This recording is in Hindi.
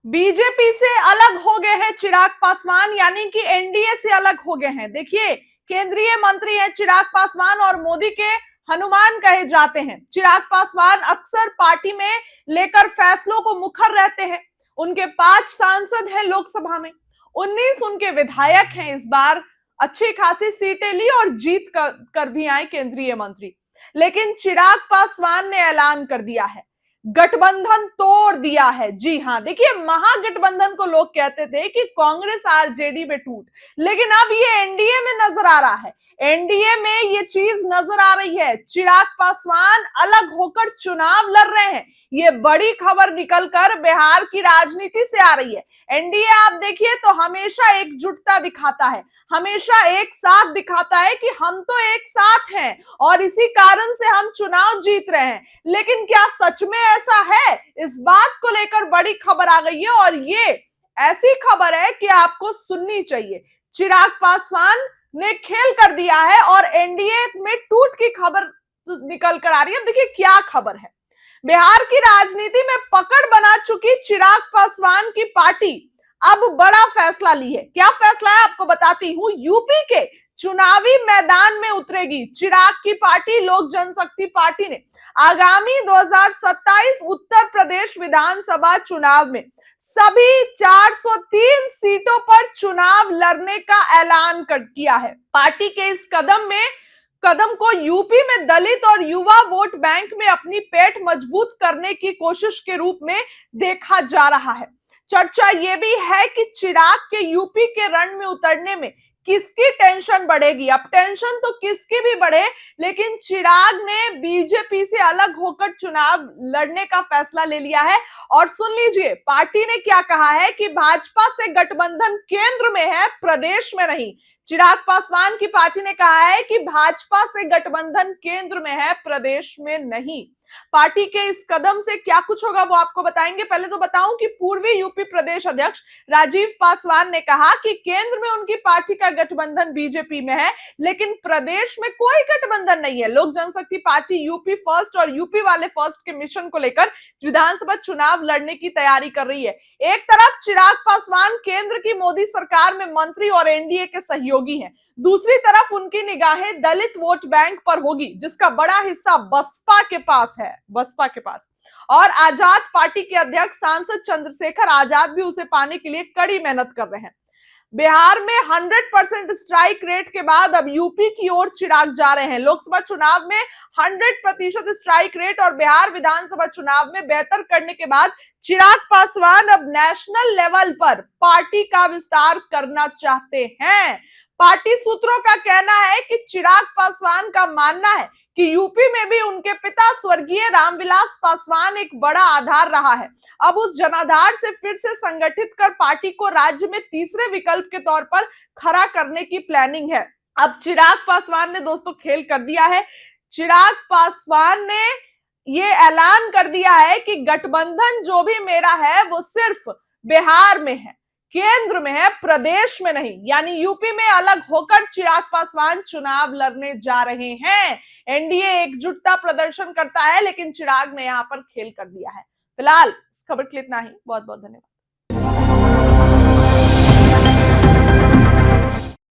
बीजेपी से अलग हो गए हैं चिराग पासवान, यानी कि एनडीए से अलग हो गए हैं। देखिए, केंद्रीय मंत्री हैं चिराग पासवान और मोदी के हनुमान कहे जाते हैं। चिराग पासवान अक्सर पार्टी में लेकर फैसलों को मुखर रहते हैं। उनके 5 सांसद हैं लोकसभा में, 19 उनके विधायक हैं। इस बार अच्छी खासी सीटें ली और जीत कर भी आए केंद्रीय मंत्री। लेकिन चिराग पासवान ने ऐलान कर दिया है, गठबंधन तोड़ दिया है। जी हां, देखिए, महागठबंधन को लोग कहते थे कि कांग्रेस आरजेडी में टूट, लेकिन अब ये एनडीए में नजर आ रहा है। एनडीए में ये चीज नजर आ रही है। चिराग पासवान अलग होकर चुनाव लड़ रहे हैं। ये बड़ी खबर निकलकर बिहार की राजनीति से आ रही है। एनडीए आप देखिए तो हमेशा एकजुटता दिखाता है, हमेशा एक साथ दिखाता है कि हम तो एक साथ हैं और इसी कारण से हम चुनाव जीत रहे हैं। लेकिन क्या सच में ऐसा है? इस बात को लेकर बड़ी खबर आ गई है और ये ऐसी खबर है कि आपको सुननी चाहिए। चिराग पासवान ने खेल कर दिया है और एनडीए में टूट की खबर निकल कर आ रही है। देखिए क्या खबर है। बिहार की राजनीति में पकड़ बना चुकी चिराग पासवान की पार्टी अब बड़ा फैसला ली है। क्या फैसला है आपको बताती हूं। यूपी के चुनावी मैदान में उतरेगी चिराग की पार्टी, लोक जनशक्ति पार्टी ने आगामी 2027 उत्तर प्रदेश विधानसभा चुनाव में सभी 403 सीटों पर चुनाव लड़ने का ऐलान कर किया है। पार्टी के इस कदम को यूपी में दलित और युवा वोट बैंक में अपनी पेठ मजबूत करने की कोशिश के रूप में देखा जा रहा है। चर्चा यह भी है कि चिराग के यूपी के रण में उतरने में किसकी टेंशन बढ़ेगी। अब टेंशन तो किसकी भी बढ़े, लेकिन चिराग ने बीजेपी से अलग होकर चुनाव लड़ने का फैसला ले लिया है। और सुन लीजिए, पार्टी ने क्या कहा है कि भाजपा से गठबंधन केंद्र में है, प्रदेश में नहीं। चिराग पासवान की पार्टी ने कहा है कि भाजपा से गठबंधन केंद्र में है, प्रदेश में नहीं। पार्टी के इस कदम से क्या कुछ होगा वो आपको बताएंगे। पहले तो बताऊं कि पूर्वी यूपी प्रदेश अध्यक्ष राजीव पासवान ने कहा कि केंद्र में उनकी पार्टी का गठबंधन बीजेपी में है, लेकिन प्रदेश में कोई गठबंधन नहीं है। लोक जनशक्ति पार्टी यूपी फर्स्ट और यूपी वाले फर्स्ट के मिशन को लेकर विधानसभा चुनाव लड़ने की तैयारी कर रही है। एक तरफ चिराग पासवान केंद्र की मोदी सरकार में मंत्री और एनडीए के सहयोगी हैं, दूसरी तरफ उनकी निगाहें दलित वोट बैंक पर होगी, जिसका बड़ा हिस्सा बसपा के पास। और आजाद पार्टी के अध्यक्ष सांसद चंद्रशेखर आजाद भी उसे पाने के लिए कड़ी मेहनत कर रहे हैं। बिहार में 100% स्ट्राइक रेट के बाद अब यूपी की ओर चिराग जा रहे हैं। लोकसभा चुनाव में 100% स्ट्राइक रेट और बिहार विधानसभा चुनाव में बेहतर करने के बाद चिराग पासवान अब नेशनल लेवल पर पार्टी का विस्तार करना चाहते हैं। पार्टी सूत्रों का कहना है कि चिराग पासवान का मानना है कि यूपी में भी उनके पिता स्वर्गीय रामविलास पासवान एक बड़ा आधार रहा है। अब उस जनाधार से फिर से संगठित कर पार्टी को राज्य में तीसरे विकल्प के तौर पर खड़ा करने की प्लानिंग है। अब चिराग पासवान ने दोस्तों खेल कर दिया है। चिराग पासवान ने ये ऐलान कर दिया है कि गठबंधन जो भी मेरा है वो सिर्फ बिहार में है, केंद्र में है, प्रदेश में नहीं। यानी यूपी में अलग होकर चिराग पासवान चुनाव लड़ने जा रहे हैं। एनडीए एकजुटता प्रदर्शन करता है, लेकिन चिराग ने यहां पर खेल कर दिया है। फिलहाल इस खबर के लिए इतना ही। बहुत बहुत धन्यवाद।